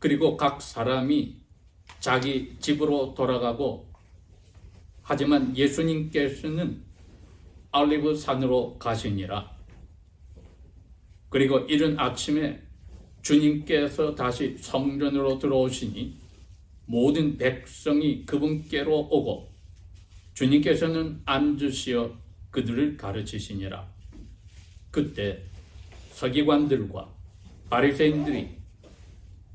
그리고 각 사람이 자기 집으로 돌아가고, 하지만 예수님께서는 알리브 산으로 가시니라. 그리고 이른 아침에 주님께서 다시 성전으로 들어오시니 모든 백성이 그분께로 오고 주님께서는 앉으시어 그들을 가르치시니라. 그때 서기관들과 바리새인들이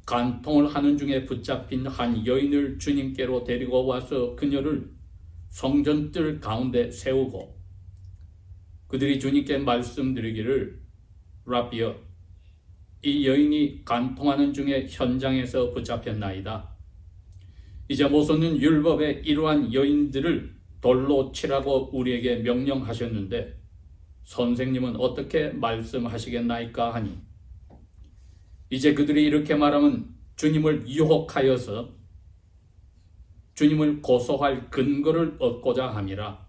간통을 하는 중에 붙잡힌 한 여인을 주님께로 데리고 와서 그녀를 성전뜰 가운데 세우고 그들이 주님께 말씀드리기를, 라비여, 이 여인이 간통하는 중에 현장에서 붙잡혔나이다. 이제 모세는 율법에 이러한 여인들을 돌로 치라고 우리에게 명령하셨는데 선생님은 어떻게 말씀하시겠나이까 하니, 이제 그들이 이렇게 말하면 주님을 유혹하여서 주님을 고소할 근거를 얻고자 함이라.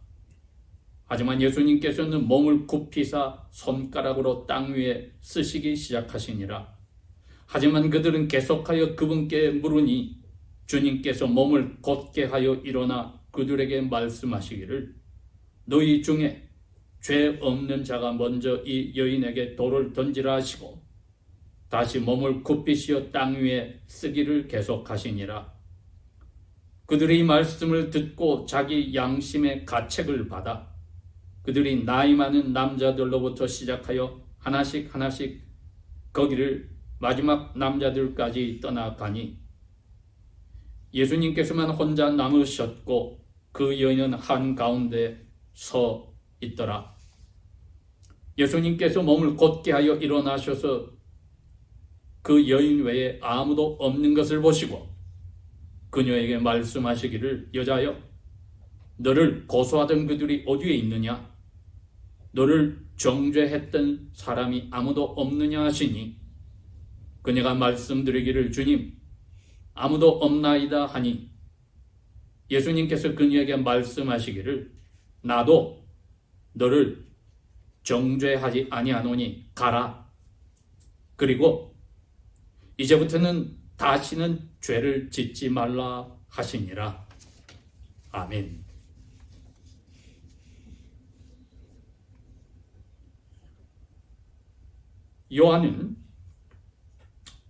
하지만 예수님께서는 몸을 굽히사 손가락으로 땅 위에 쓰시기 시작하시니라. 하지만 그들은 계속하여 그분께 물으니 주님께서 몸을 곧게 하여 일어나 그들에게 말씀하시기를, 너희 중에 죄 없는 자가 먼저 이 여인에게 돌을 던지라 하시고 다시 몸을 굽히시어 땅 위에 쓰기를 계속하시니라. 그들이 이 말씀을 듣고 자기 양심의 가책을 받아 그들이 나이 많은 남자들로부터 시작하여 하나씩 거기를 마지막 남자들까지 떠나가니 예수님께서만 혼자 남으셨고 그 여인은 한가운데 서 있더라. 예수님께서 몸을 곧게 하여 일어나셔서 그 여인 외에 아무도 없는 것을 보시고 그녀에게 말씀하시기를, 여자여, 너를 고소하던 그들이 어디에 있느냐? 너를 정죄했던 사람이 아무도 없느냐 하시니 그녀가 말씀드리기를, 주님, 아무도 없나이다 하니 예수님께서 그녀에게 말씀하시기를, 나도 너를 정죄하지 아니하노니 가라. 그리고 이제부터는 다시는 죄를 짓지 말라 하시니라. 아멘. 요한은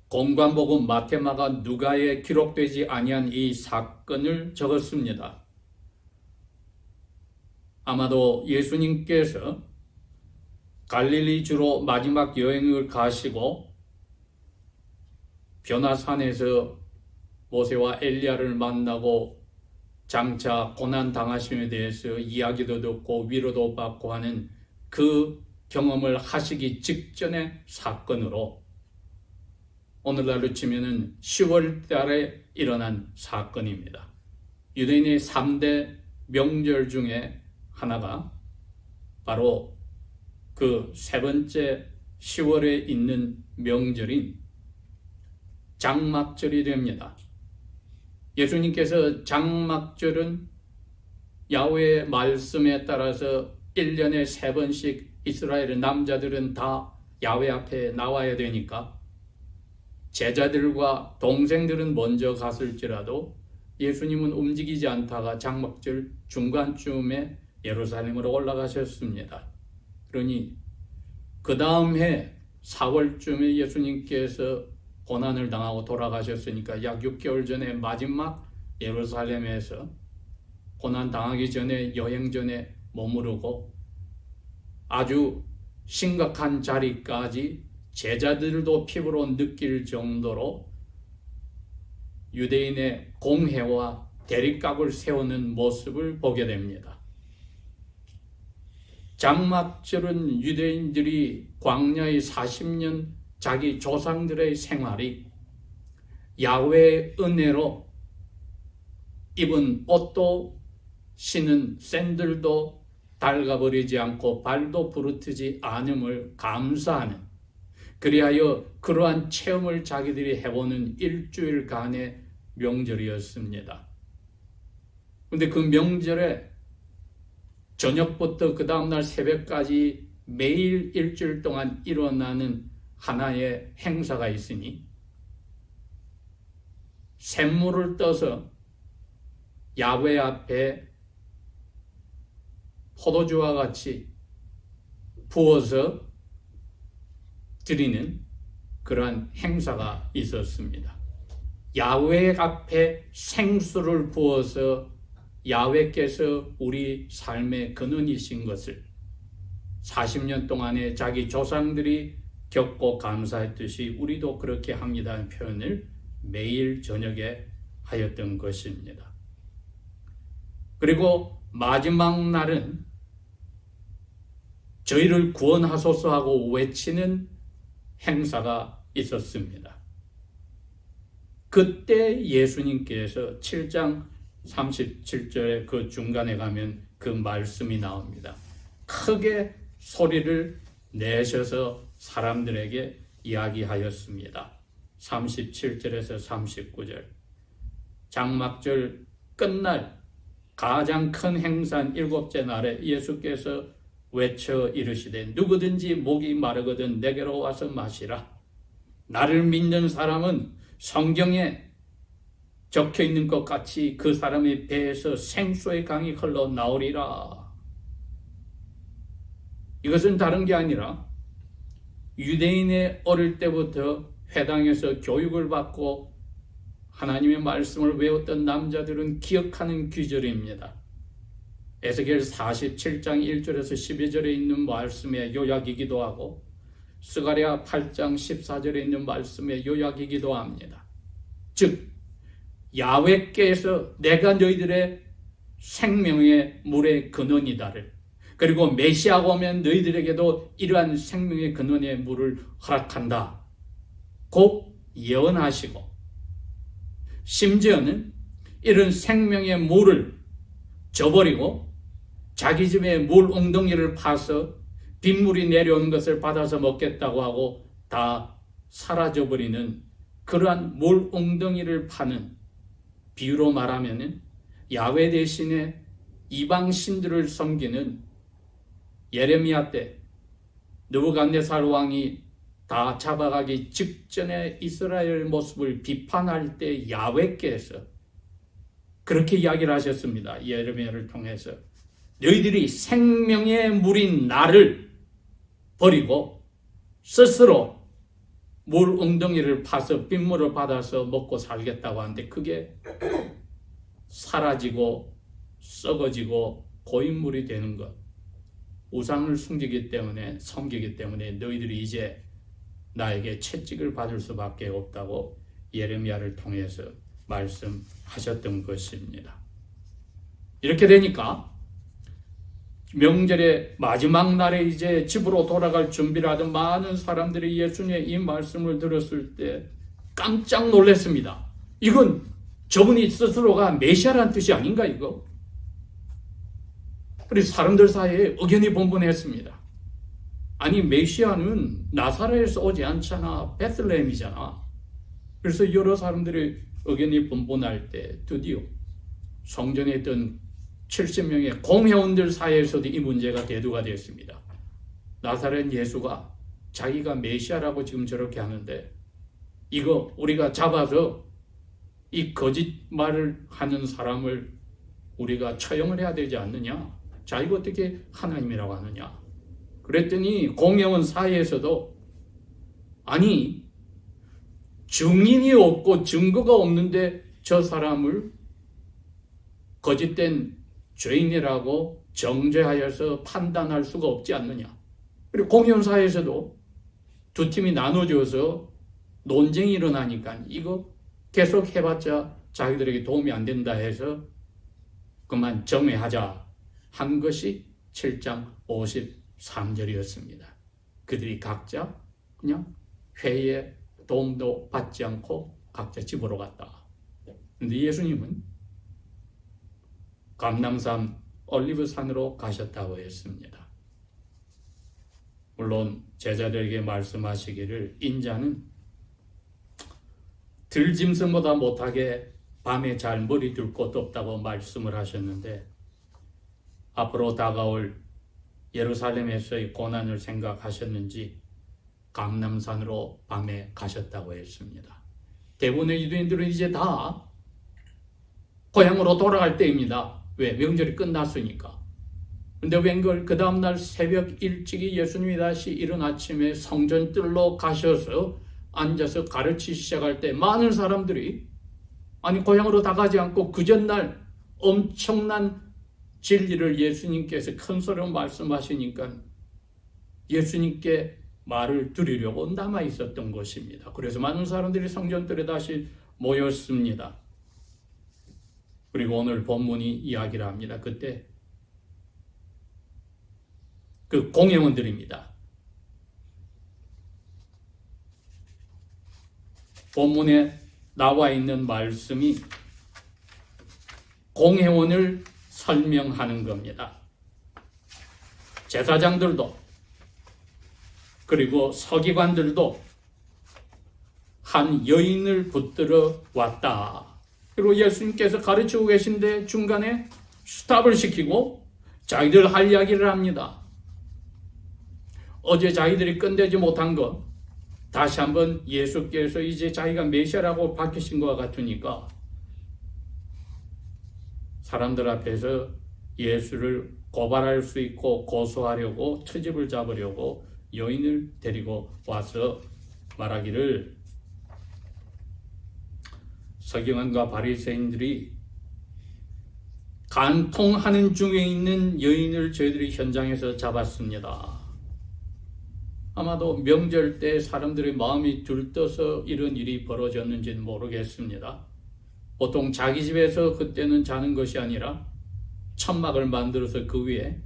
공관복음, 마태, 마가, 누가에 기록되지 아니한 이 사건을 적었습니다. 아마도 예수님께서 갈릴리 주로 마지막 여행을 가시고 변화산에서 모세와 엘리야를 만나고 장차 고난 당하심에 대해서 이야기도 듣고 위로도 받고 하는 그 경험을 하시기 직전의 사건으로 오늘날로 치면은 10월 달에 일어난 사건입니다. 유대인의 3대 명절 중에 하나가 바로 그 세 번째 10월에 있는 명절인 장막절이 됩니다. 예수님께서 장막절은 야훼의 말씀에 따라서 1년에 3번씩 이스라엘의 남자들은 다 야훼 앞에 나와야 되니까 제자들과 동생들은 먼저 갔을지라도 예수님은 움직이지 않다가 장막절 중간쯤에 예루살렘으로 올라가셨습니다. 그러니 그 다음 해 4월쯤에 예수님께서 고난을 당하고 돌아가셨으니까 약 6개월 전에 마지막 예루살렘에서 고난 당하기 전에 여행 전에 머무르고 아주 심각한 자리까지 제자들도 피부로 느낄 정도로 유대인의 공회와 대립각을 세우는 모습을 보게 됩니다. 장막절은 유대인들이 광야의 40년 자기 조상들의 생활이 야훼의 은혜로 입은 옷도 신은 샌들도 닳아버리지 않고 발도 부르트지 않음을 감사하는, 그리하여 그러한 체험을 자기들이 해보는 일주일간의 명절이었습니다. 그런데 그 명절에 저녁부터 그 다음날 새벽까지 매일 일주일 동안 일어나는 하나의 행사가 있으니 샘물을 떠서 야훼 앞에 포도주와 같이 부어서 드리는 그러한 행사가 있었습니다. 야훼 앞에 생수를 부어서 야훼께서 우리 삶의 근원이신 것을 40년 동안에 자기 조상들이 겪고 감사했듯이 우리도 그렇게 합니다는 표현을 매일 저녁에 하였던 것입니다. 그리고 마지막 날은 저희를 구원하소서 하고 외치는 행사가 있었습니다. 그때 예수님께서 7장 37절에 그 중간에 가면 그 말씀이 나옵니다. 크게 소리를 내셔서 사람들에게 이야기하였습니다. 37절에서 39절. 장막절 끝날 가장 큰 행사인 일곱째 날에 예수께서 외쳐 이르시되 누구든지 목이 마르거든 내게로 와서 마시라. 나를 믿는 사람은 성경에 적혀 있는 것 같이 그 사람의 배에서 생수의 강이 흘러나오리라. 이것은 다른 게 아니라 유대인의 어릴 때부터 회당에서 교육을 받고 하나님의 말씀을 외웠던 남자들은 기억하는 규절입니다. 에스겔 47장 1절에서 12절에 있는 말씀의 요약이기도 하고 스가랴 8장 14절에 있는 말씀의 요약이기도 합니다. 즉 야훼께서 내가 너희들의 생명의 물의 근원이다를, 그리고 메시아가 오면 너희들에게도 이러한 생명의 근원의 물을 허락한다 곧 예언하시고, 심지어는 이런 생명의 물을 저버리고 자기 집에 물 웅덩이를 파서 빗물이 내려오는 것을 받아서 먹겠다고 하고 다 사라져버리는 그러한 물 웅덩이를 파는, 비유로 말하면 야훼 대신에 이방 신들을 섬기는 예레미야 때 느부갓네살 왕이 다 잡아가기 직전에 이스라엘 모습을 비판할 때 야훼께서 그렇게 이야기를 하셨습니다. 예레미야를 통해서 너희들이 생명의 물인 나를 버리고 스스로 물 웅덩이를 파서 빗물을 받아서 먹고 살겠다고 하는데 그게 사라지고 썩어지고 고인물이 되는 것, 우상을 섬기기 때문에 너희들이 이제 나에게 채찍을 받을 수밖에 없다고 예레미야를 통해서 말씀하셨던 것입니다. 이렇게 되니까 명절의 마지막 날에 이제 집으로 돌아갈 준비를 하던 많은 사람들이 예수님의 이 말씀을 들었을 때 깜짝 놀랐습니다. 이건 저분이 스스로가 메시아라는 뜻이 아닌가 이거? 그래서 사람들 사이에 의견이 분분했습니다. 아니 메시아는 나사렛에서 오지 않잖아. 베들레헴이잖아. 그래서 여러 사람들의 의견이 분분할 때 드디어 성전에 있던 70명의 공회원들 사이에서도 이 문제가 대두가 되었습니다. 나사렛 예수가 자기가 메시아라고 지금 저렇게 하는데 이거 우리가 잡아서 이 거짓말을 하는 사람을 우리가 처형을 해야 되지 않느냐? 자기가 어떻게 하나님이라고 하느냐? 그랬더니 공회원 사이에서도 아니 증인이 없고 증거가 없는데 저 사람을 거짓된 죄인이라고 정죄하여서 판단할 수가 없지 않느냐. 그리고 공회원 사이에서도 두 팀이 나눠져서 논쟁이 일어나니까 이거 계속 해봤자 자기들에게 도움이 안 된다 해서 그만 정회하자 한 것이 7장 53절이었습니다. 그들이 각자 그냥 회의에 도움도 받지 않고 각자 집으로 갔다. 그런데 예수님은 감람산 올리브산으로 가셨다고 했습니다. 물론 제자들에게 말씀하시기를 인자는 들짐승보다 못하게 밤에 잘 머리 둘 곳도 없다고 말씀을 하셨는데 앞으로 다가올 예루살렘에서의 고난을 생각하셨는지 감람산으로 밤에 가셨다고 했습니다. 대부분의 유대인들은 이제 다 고향으로 돌아갈 때입니다. 왜? 명절이 끝났으니까. 근데 웬걸 그 다음날 새벽 일찍이 예수님이 다시 이른 아침에 성전뜰로 가셔서 앉아서 가르치기 시작할 때 많은 사람들이 고향으로 다 가지 않고 그 전날 엄청난 진리를 예수님께서 큰 소리로 말씀하시니까 예수님께 말을 들으려고 남아 있었던 것입니다. 그래서 많은 사람들이 성전뜰에 다시 모였습니다. 그리고 오늘 본문이 이야기를 합니다. 그때 그 공회원들입니다. 본문에 나와 있는 말씀이 공회원을 설명하는 겁니다. 제사장들도 그리고 서기관들도 한 여인을 붙들어 왔다. 그리고 예수님께서 가르치고 계신데 중간에 스탑을 시키고 자기들 할 이야기를 합니다. 어제 자기들이 끝내지 못한 것 다시 한번 예수께서 이제 자기가 메시아라고 밝히신 것 같으니까 사람들 앞에서 예수를 고발할 수 있고 고소하려고 트집을 잡으려고 여인을 데리고 와서 말하기를 서기관과 바리새인들이 간통하는 중에 있는 여인을 저희들이 현장에서 잡았습니다. 아마도 명절 때 사람들의 마음이 들떠서 이런 일이 벌어졌는지는 모르겠습니다. 보통 자기 집에서 그때는 자는 것이 아니라 천막을 만들어서 그 위에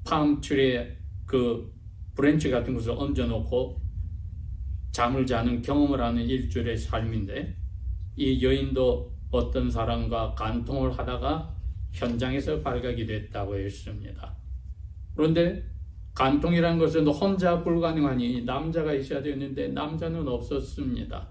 팜트리에 그 브랜치 같은 것을 얹어놓고 잠을 자는 경험을 하는 일주일의 삶인데 이 여인도 어떤 사람과 간통을 하다가 현장에서 발각이 됐다고 했습니다. 그런데 간통이라는 것은 혼자 불가능하니 남자가 있어야 되는데 남자는 없었습니다.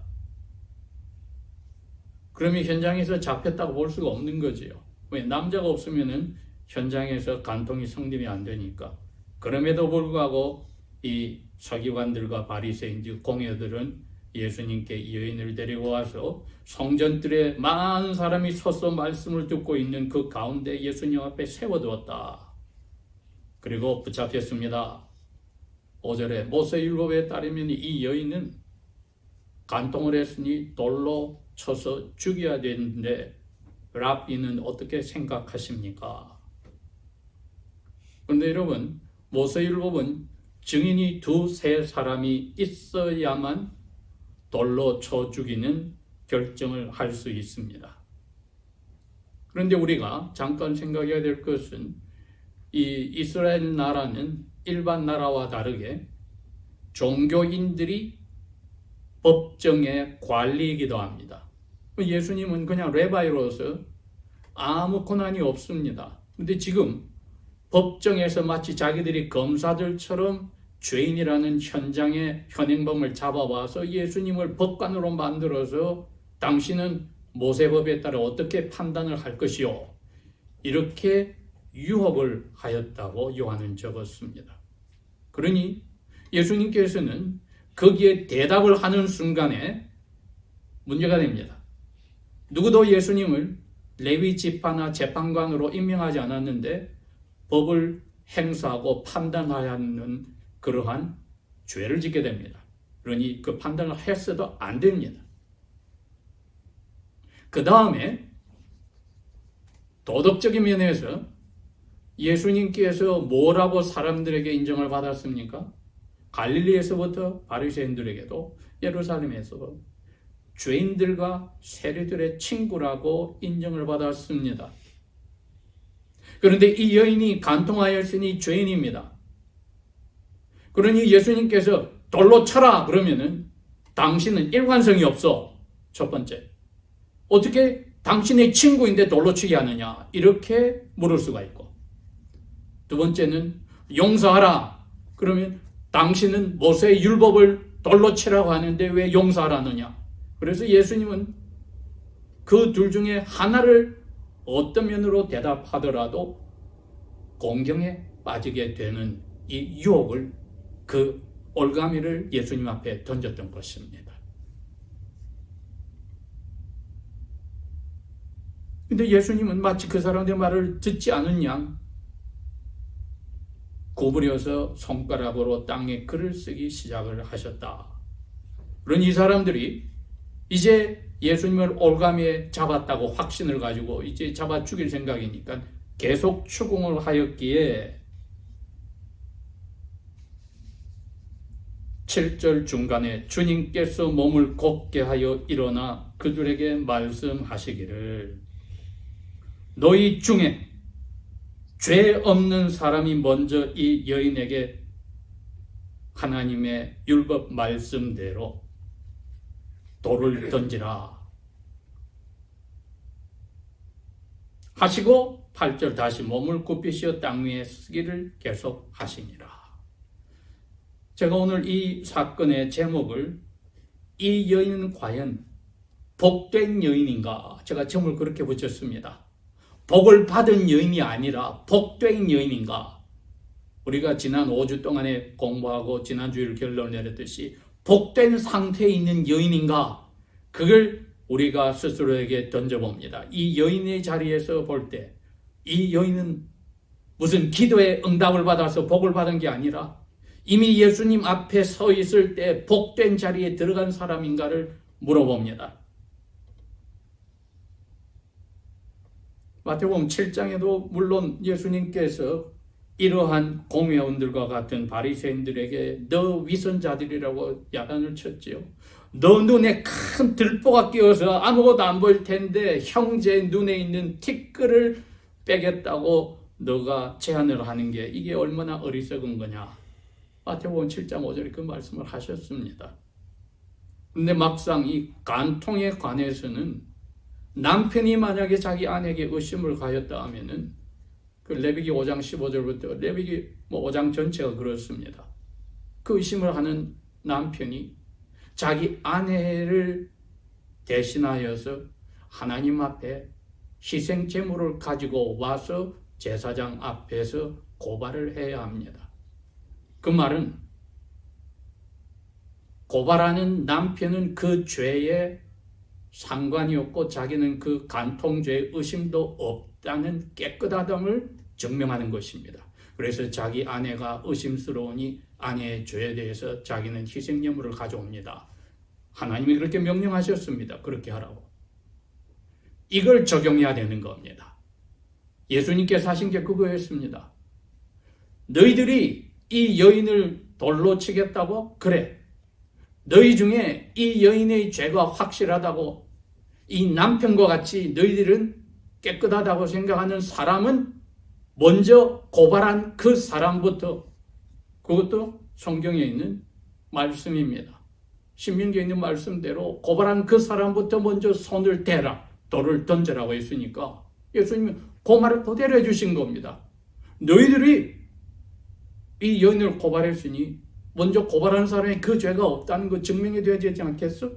그러면 현장에서 잡혔다고 볼 수가 없는 거지요. 왜? 남자가 없으면 현장에서 간통이 성립이 안 되니까. 그럼에도 불구하고 이 서기관들과 바리새인 즉 공회들은 예수님께 이 여인을 데리고 와서 성전뜰에 많은 사람이 서서 말씀을 듣고 있는 그 가운데 예수님 앞에 세워두었다. 그리고 붙잡혔습니다. 5절에 모세율법에 따르면 이 여인은 간통을 했으니 돌로 쳐서 죽여야 되는데 랍비는 어떻게 생각하십니까? 그런데 여러분 모세율법은 증인이 2-3 있어야만 돌로 쳐 죽이는 결정을 할 수 있습니다. 그런데 우리가 잠깐 생각해야 될 것은 이 이스라엘 나라는 일반 나라와 다르게 종교인들이 법정의 관리이기도 합니다. 예수님은 그냥 레바이로서 아무 권한이 없습니다. 그런데 지금 법정에서 마치 자기들이 검사들처럼 죄인이라는 현장의 현행범을 잡아와서 예수님을 법관으로 만들어서 당신은 모세법에 따라 어떻게 판단을 할 것이요? 이렇게 유혹을 하였다고 요한은 적었습니다. 그러니 예수님께서는 거기에 대답을 하는 순간에 문제가 됩니다. 누구도 예수님을 레위 지파나 재판관으로 임명하지 않았는데 법을 행사하고 판단하야 하는 그러한 죄를 짓게 됩니다. 그러니 그 판단을 했어도 안 됩니다. 그 다음에 도덕적인 면에서 예수님께서 뭐라고 사람들에게 인정을 받았습니까? 갈릴리에서부터 바리새인들에게도 예루살렘에서 죄인들과 세리들의 친구라고 인정을 받았습니다. 그런데 이 여인이 간통하였으니 죄인입니다. 그러니 예수님께서 돌로 쳐라 그러면은 당신은 일관성이 없어. 첫 번째. 어떻게 당신의 친구인데 돌로 치게 하느냐 이렇게 물을 수가 있고, 두 번째는 용서하라 그러면 당신은 모세의 율법을 돌로 치라고 하는데 왜 용서하라느냐. 그래서 예수님은 그 둘 중에 하나를 어떤 면으로 대답하더라도 공경에 빠지게 되는 이 유혹을, 그 올가미를 예수님 앞에 던졌던 것입니다. 근데 예수님은 마치 그 사람들의 말을 듣지 않은 양 구부려서 손가락으로 땅에 글을 쓰기 시작을 하셨다. 그런 이 사람들이 이제 예수님을 올가미에 잡았다고 확신을 가지고 이제 잡아 죽일 생각이니까 계속 추궁을 하였기에 7절 중간에 주님께서 몸을 곱게 하여 일어나 그들에게 말씀하시기를 너희 중에 죄 없는 사람이 먼저 이 여인에게 하나님의 율법 말씀대로 돌을 던지라 하시고 8절 다시 몸을 굽히시어 땅 위에 쓰기를 계속 하시니라. 제가 오늘 이 사건의 제목을 이 여인은 과연 복된 여인인가? 제가 제목을 그렇게 붙였습니다. 복을 받은 여인이 아니라 복된 여인인가? 우리가 지난 5주 동안에 공부하고 지난주일 결론을 내렸듯이 복된 상태에 있는 여인인가? 그걸 우리가 스스로에게 던져봅니다. 이 여인의 자리에서 볼 때 이 여인은 무슨 기도의 응답을 받아서 복을 받은 게 아니라 이미 예수님 앞에 서 있을 때 복된 자리에 들어간 사람인가를 물어봅니다. 마태복음 7장에도 물론 예수님께서 이러한 공회원들과 같은 바리새인들에게 너 위선자들이라고 야단을 쳤지요. 너 눈에 큰 들보가 끼어서 아무것도 안 보일 텐데 형제 눈에 있는 티끌을 빼겠다고 너가 제안을 하는 게 이게 얼마나 어리석은 거냐. 마태복음 7장 5절에 그 말씀을 하셨습니다. 근데 막상 이 간통에 관해서는 남편이 만약에 자기 아내에게 의심을 가졌다 하면은 그 레위기 5장 15절부터 레위기 5장 전체가 그렇습니다. 그 의심을 하는 남편이 자기 아내를 대신하여서 하나님 앞에 희생 제물을 가지고 와서 제사장 앞에서 고발을 해야 합니다. 그 말은 고발하는 남편은 그 죄에 상관이 없고 자기는 그 간통죄의 의심도 없다는 깨끗하dam을 증명하는 것입니다. 그래서 자기 아내가 의심스러우니 아내의 죄에 대해서 자기는 희생제물을 가져옵니다. 하나님이 그렇게 명령하셨습니다. 그렇게 하라고. 이걸 적용해야 되는 겁니다. 예수님께서 하신 게 그거였습니다. 너희들이 이 여인을 돌로 치겠다고? 그래. 너희 중에 이 여인의 죄가 확실하다고 이 남편과 같이 너희들은 깨끗하다고 생각하는 사람은 먼저 고발한 그 사람부터, 그것도 성경에 있는 말씀입니다. 신명기에 있는 말씀대로 고발한 그 사람부터 먼저 손을 대라, 돌을 던져라고 했으니까 예수님이 그 말을 그대로 해주신 겁니다. 너희들이 이 여인을 고발했으니 먼저 고발하는 사람이 그 죄가 없다는 거 증명이 되어야 되지 않겠어?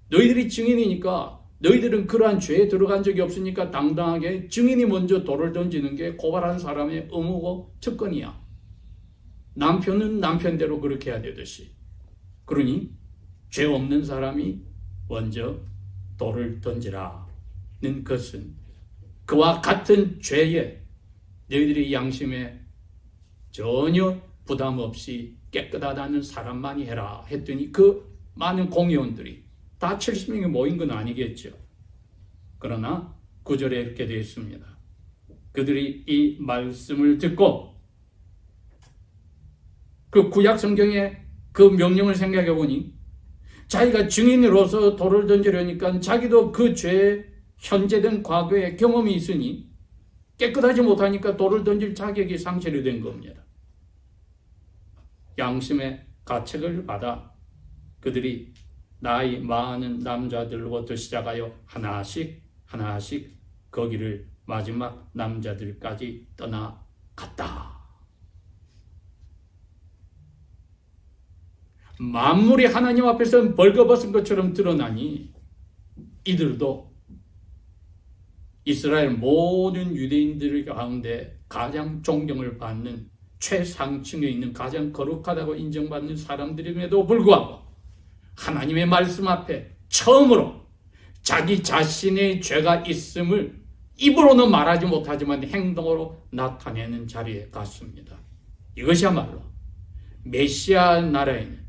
너희들이 증인이니까 너희들은 그러한 죄에 들어간 적이 없으니까 당당하게 증인이 먼저 돌을 던지는 게 고발한 사람의 의무고 특권이야. 남편은 남편대로 그렇게 해야 되듯이. 그러니 죄 없는 사람이 먼저 돌을 던지라는 것은 그와 같은 죄에 너희들이 양심에 전혀 부담 없이 깨끗하다는 사람만이 해라 했더니 그 많은 공의원들이 다 70명이 모인 건 아니겠죠. 그러나 9절에 이렇게 되어 있습니다. 그들이 이 말씀을 듣고 그 구약 성경의 그 명령을 생각해 보니 자기가 증인으로서 돌을 던지려니까 자기도 그 죄에 현재든 과거에 경험이 있으니 깨끗하지 못하니까 돌을 던질 자격이 상실이 된 겁니다. 양심의 가책을 받아 그들이 나이 많은 남자들로부터 시작하여 하나씩 거기를 마지막 남자들까지 떠나갔다. 만물이 하나님 앞에서 벌거벗은 것처럼 드러나니 이들도 이스라엘 모든 유대인들 가운데 가장 존경을 받는 최상층에 있는 가장 거룩하다고 인정받는 사람들임에도 불구하고 하나님의 말씀 앞에 처음으로 자기 자신의 죄가 있음을 입으로는 말하지 못하지만 행동으로 나타내는 자리에 갔습니다. 이것이야말로 메시아 나라에는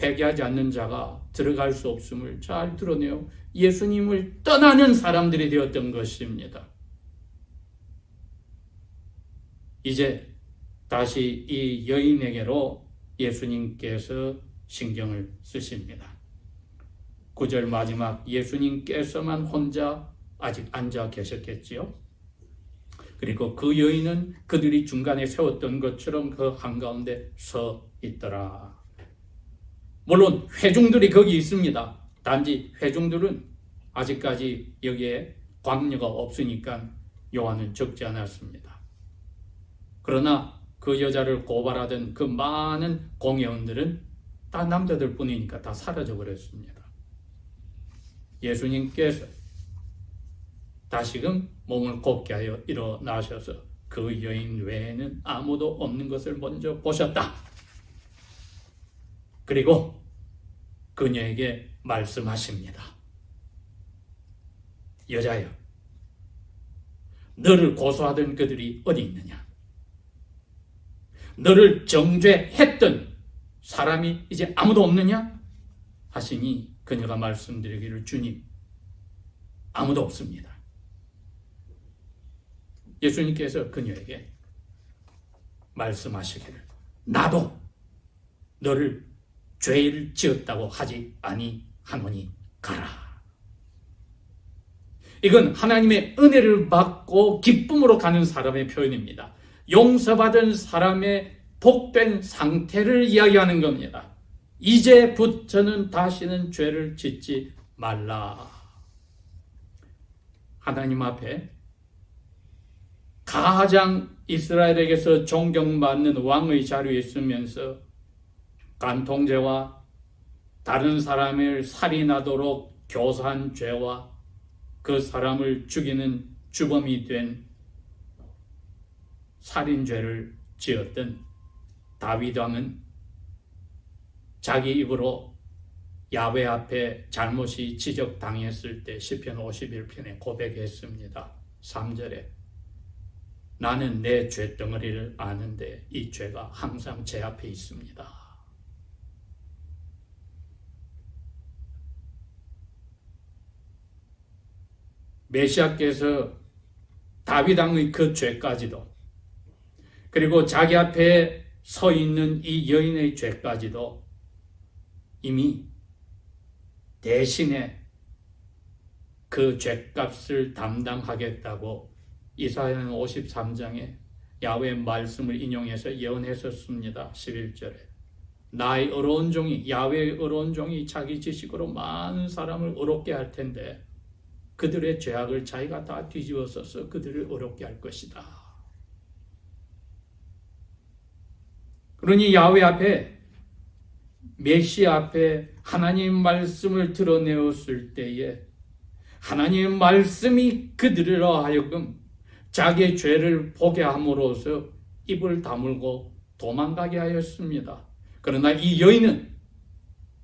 회개하지 않는 자가 들어갈 수 없음을 잘 드러내어 예수님을 떠나는 사람들이 되었던 것입니다. 이제 다시 이 여인에게로 예수님께서 신경을 쓰십니다. 9절 마지막 예수님께서만 혼자 아직 앉아 계셨겠지요. 그리고 그 여인은 그들이 중간에 세웠던 것처럼 그 한가운데 서 있더라. 물론 회중들이 거기 있습니다. 단지 회중들은 아직까지 여기에 광녀가 없으니까 요한은 적지 않았습니다. 그러나 그 여자를 고발하던 그 많은 공회원들은 다 남자들 뿐이니까 다 사라져 버렸습니다. 예수님께서 다시금 몸을 곱게 하여 일어나셔서 그 여인 외에는 아무도 없는 것을 먼저 보셨다. 그리고 그녀에게 말씀하십니다. 여자여, 너를 고소하던 그들이 어디 있느냐? 너를 정죄했던 사람이 이제 아무도 없느냐? 하시니 그녀가 말씀드리기를 주님, 아무도 없습니다. 예수님께서 그녀에게 말씀하시기를 나도 너를 죄를 지었다고 하지 아니하노니 가라. 이건 하나님의 은혜를 받고 기쁨으로 가는 사람의 표현입니다. 용서받은 사람의 복된 상태를 이야기하는 겁니다. 이제부터는 다시는 죄를 짓지 말라. 하나님 앞에 가장 이스라엘에게서 존경받는 왕의 자리에 있으면서 간통죄와 다른 사람을 살인하도록 교사한 죄와 그 사람을 죽이는 주범이 된 살인죄를 지었던 다윗 왕은 자기 입으로 야훼 앞에 잘못이 지적당했을 때 시편 51편에 고백했습니다. 3절에 나는 내 죄덩어리를 아는데 이 죄가 항상 제 앞에 있습니다. 메시아께서 다윗 왕의 그 죄까지도 그리고 자기 앞에 서 있는 이 여인의 죄까지도 이미 대신에 그 죄값을 담당하겠다고 이사야는 53장에 야훼의 말씀을 인용해서 예언했었습니다. 11절에 나의 어려운 종이 야훼의 어려운 종이 자기 지식으로 많은 사람을 어렵게 할 텐데 그들의 죄악을 자기가 다 뒤집어 써서 그들을 어렵게 할 것이다. 그러니 야훼 앞에 메시아 앞에 하나님 말씀을 드러내었을 때에 하나님의 말씀이 그들로 하여금 자기의 죄를 보게 함으로써 입을 다물고 도망가게 하였습니다. 그러나 이 여인은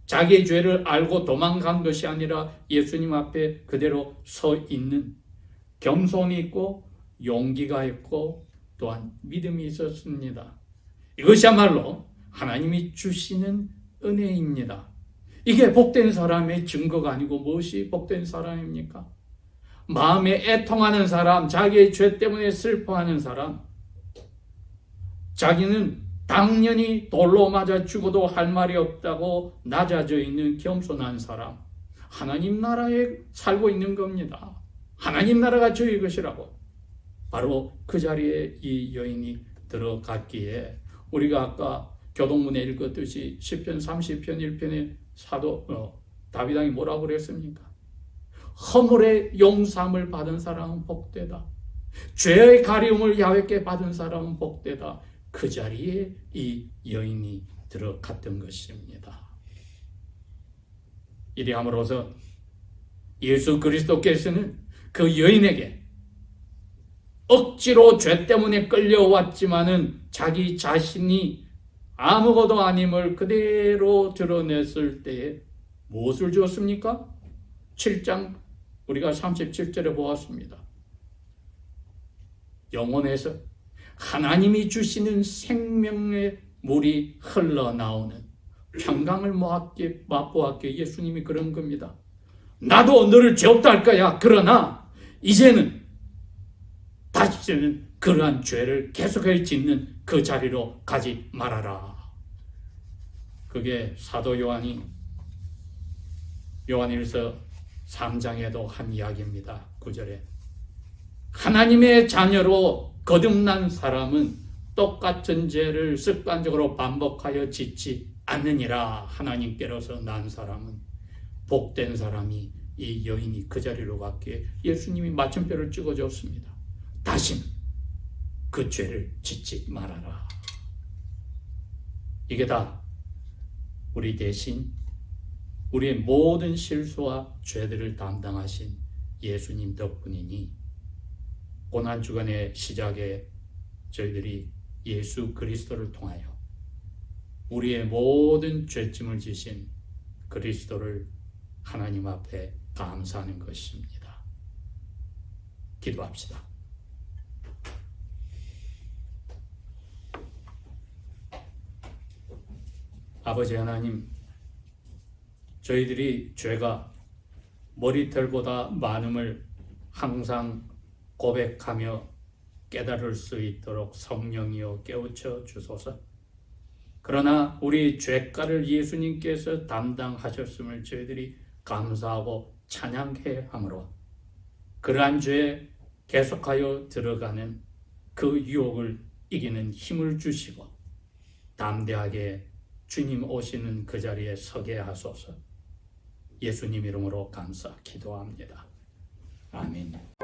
자기의 죄를 알고 도망간 것이 아니라 예수님 앞에 그대로 서 있는 겸손이 있고 용기가 있고 또한 믿음이 있었습니다. 이것이야말로 하나님이 주시는 은혜입니다. 이게 복된 사람의 증거가 아니고 무엇이 복된 사람입니까? 마음에 애통하는 사람, 자기의 죄 때문에 슬퍼하는 사람, 자기는 당연히 돌로 맞아 죽어도 할 말이 없다고 낮아져 있는 겸손한 사람, 하나님 나라에 살고 있는 겁니다. 하나님 나라가 저희 것이라고. 바로 그 자리에 이 여인이 들어갔기에 우리가 아까 교동문에 읽었듯이 시편 30편 1편에 다윗 왕이 뭐라고 그랬습니까? 허물의 용서함을 받은 사람은 복되다. 죄의 가리움을 야훼께 받은 사람은 복되다. 그 자리에 이 여인이 들어갔던 것입니다. 이리함으로써 예수 그리스도께서는 그 여인에게 억지로 죄 때문에 끌려왔지만은 자기 자신이 아무것도 아님을 그대로 드러냈을 때에 무엇을 주었습니까? 7장 우리가 37절에 보았습니다. 영혼에서 하나님이 주시는 생명의 물이 흘러나오는 평강을 맛보았기에 예수님이 그런 겁니다. 나도 너를 죄 없다 할 거야. 그러나 이제는 다시는 그러한 죄를 계속해 짓는 그 자리로 가지 말아라. 그게 사도 요한이 요한일서 3장에도 한 이야기입니다. 9절에 하나님의 자녀로 거듭난 사람은 똑같은 죄를 습관적으로 반복하여 짓지 않느니라. 하나님께로서 난 사람은 복된 사람이 이 여인이 그 자리로 갔기에 예수님이 마침표를 찍어줬습니다. 다시는 그 죄를 짓지 말아라. 이게 다 우리 대신 우리의 모든 실수와 죄들을 담당하신 예수님 덕분이니 고난주간의 시작에 저희들이 예수 그리스도를 통하여 우리의 모든 죄짐을 지신 그리스도를 하나님 앞에 감사하는 것입니다. 기도합시다. 아버지 하나님, 저희들이 죄가 머리털보다 많음을 항상 고백하며 깨달을 수 있도록 성령이여 깨우쳐 주소서. 그러나 우리 죄가를 예수님께서 담당하셨음을 저희들이 감사하고 찬양해야 하므로 그러한 죄에 계속하여 들어가는 그 유혹을 이기는 힘을 주시고 담대하게 주님 오시는 그 자리에 서게 하소서. 예수님 이름으로 감사 기도합니다. 아멘.